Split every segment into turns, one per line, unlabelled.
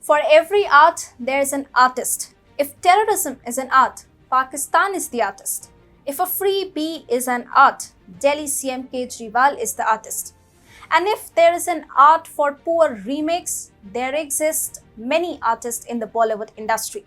For every art, there is an artist. If terrorism is an art, Pakistan is the artist. If a free bee is an art, Delhi CM Kejriwal is the artist. And if there is an art for poor remakes, there exist many artists in the Bollywood industry.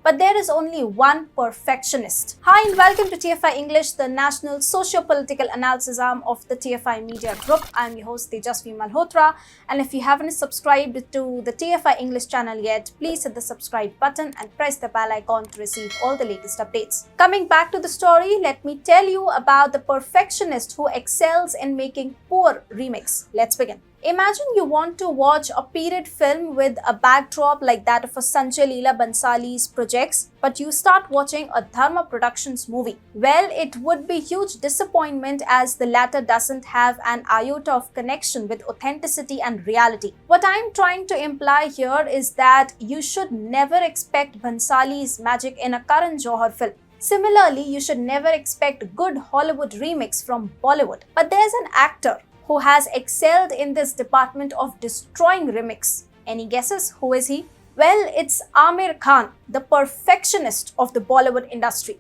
But there is only one perfectionist. Hi and welcome to TFI English, the national socio-political analysis arm of the TFI Media Group. I'm your host Tejasvi Malhotra, and if you haven't subscribed to the TFI English channel yet, please hit the subscribe button and press the bell icon to receive all the latest updates. Coming back to the story, let me tell you about the perfectionist who excels in making poor remakes. Let's begin. Imagine you want to watch a period film with a backdrop like that of a Sanjay Leela Bhansali's projects, but you start watching a Dharma Productions movie. Well, it would be huge disappointment as the latter doesn't have an iota of connection with authenticity and reality. What I'm trying to imply here is that you should never expect Bhansali's magic in a Karan Johar film. Similarly, you should never expect good Hollywood remakes from Bollywood. But there's an actor who has excelled in this department of destroying remakes. Any guesses? Who is he? Well, it's Aamir Khan, the perfectionist of the Bollywood industry.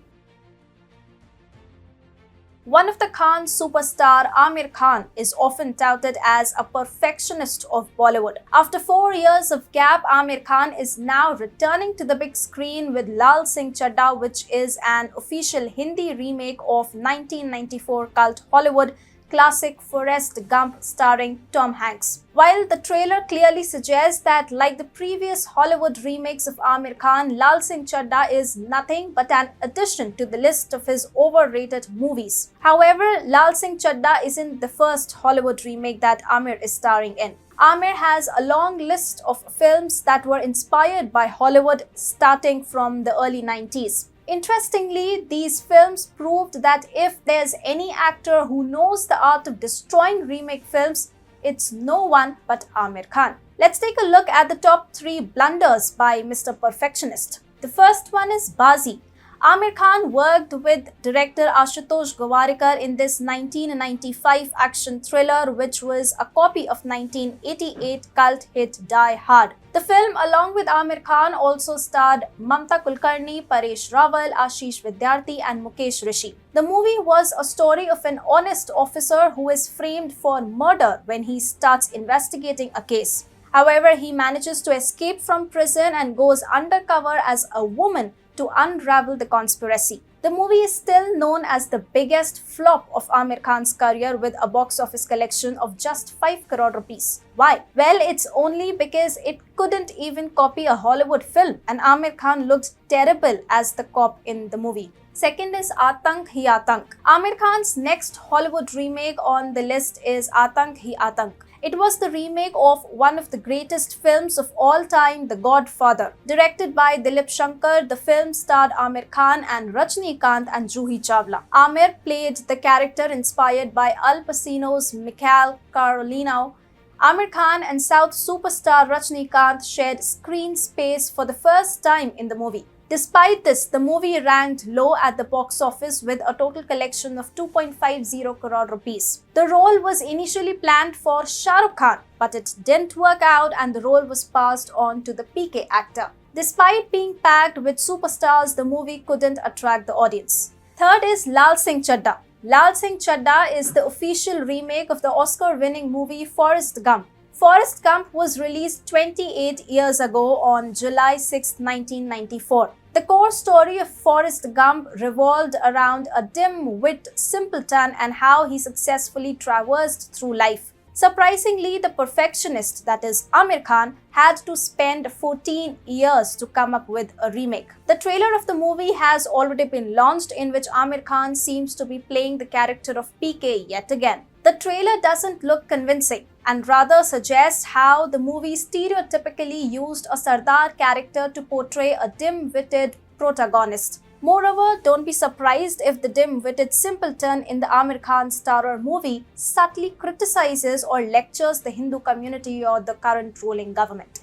One of the Khan superstar, Aamir Khan, is often touted as a perfectionist of Bollywood. After 4 years of gap, Aamir Khan is now returning to the big screen with Lal Singh Chaddha, which is an official Hindi remake of 1994 cult Hollywood classic Forrest Gump starring Tom Hanks. While the trailer clearly suggests that, like the previous Hollywood remakes of Aamir Khan, Lal Singh Chaddha is nothing but an addition to the list of his overrated movies. However, Lal Singh Chaddha isn't the first Hollywood remake that Aamir is starring in. Aamir has a long list of films that were inspired by Hollywood starting from the early 90s. Interestingly, these films proved that if there's any actor who knows the art of destroying remake films, it's no one but Aamir Khan. Let's take a look at the top 3 blunders by Mr. Perfectionist. The first one is Bazi. Aamir Khan worked with director Ashutosh Gowarikar in this 1995 action thriller, which was a copy of 1988 cult hit Die Hard. The film, along with Aamir Khan, also starred Mamta Kulkarni, Paresh Rawal, Ashish Vidyarthi and Mukesh Rishi. The movie was a story of an honest officer who is framed for murder when he starts investigating a case. However, he manages to escape from prison and goes undercover as a woman to unravel the conspiracy. The movie is still known as the biggest flop of Aamir Khan's career with a box office collection of just 5 crore rupees. Why? Well, it's only because it couldn't even copy a Hollywood film and Aamir Khan looked terrible as the cop in the movie. Second is Aatank Hi Aatank. Aamir Khan's next Hollywood remake on the list is Aatank Hi Aatank. It was the remake of one of the greatest films of all time, The Godfather. Directed by Dilip Shankar, the film starred Aamir Khan and Rajnikant and Juhi Chawla. Aamir played the character inspired by Al Pacino's Mikhail Carolino. Aamir Khan and South superstar Rajnikant shared screen space for the first time in the movie. Despite this, the movie ranked low at the box office with a total collection of 2.50 crore rupees. The role was initially planned for Shah Rukh Khan, but it didn't work out and the role was passed on to the PK actor. Despite being packed with superstars, the movie couldn't attract the audience. Third is Lal Singh Chaddha. Lal Singh Chaddha is the official remake of the Oscar-winning movie Forrest Gump. Forrest Gump was released 28 years ago on July 6, 1994. The core story of Forrest Gump revolved around a dim-wit simpleton and how he successfully traversed through life. Surprisingly, the perfectionist, that is Aamir Khan, had to spend 14 years to come up with a remake. The trailer of the movie has already been launched, in which Aamir Khan seems to be playing the character of PK yet again. The trailer doesn't look convincing and rather suggests how the movie stereotypically used a Sardar character to portray a dim-witted protagonist. Moreover, don't be surprised if the dim-witted simpleton in the Aamir Khan starrer movie subtly criticizes or lectures the Hindu community or the current ruling government.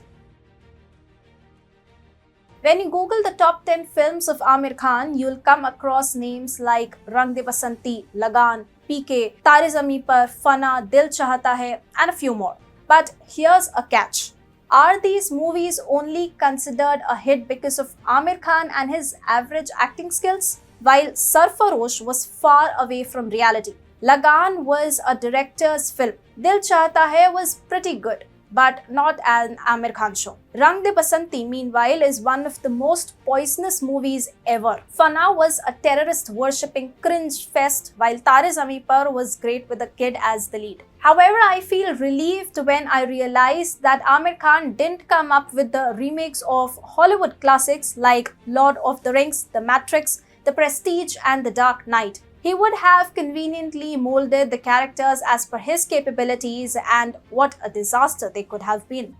When you Google the top 10 films of Aamir Khan, you'll come across names like Rang De Basanti, Lagan, PK, Tare Zameen Par, Fana, Dil Chahta Hai, and a few more. But here's a catch. Are these movies only considered a hit because of Aamir Khan and his average acting skills? While Sarfarosh was far away from reality, Lagan was a director's film. Dil Chahta Hai was pretty good, but not an Aamir Khan show. Rang De Basanti, meanwhile, is one of the most poisonous movies ever. Fana was a terrorist-worshipping cringe fest, while Tare Zameen Par was great with a kid as the lead. However, I feel relieved when I realized that Aamir Khan didn't come up with the remakes of Hollywood classics like Lord of the Rings, The Matrix, The Prestige, and The Dark Knight. He would have conveniently molded the characters as per his capabilities, and what a disaster they could have been.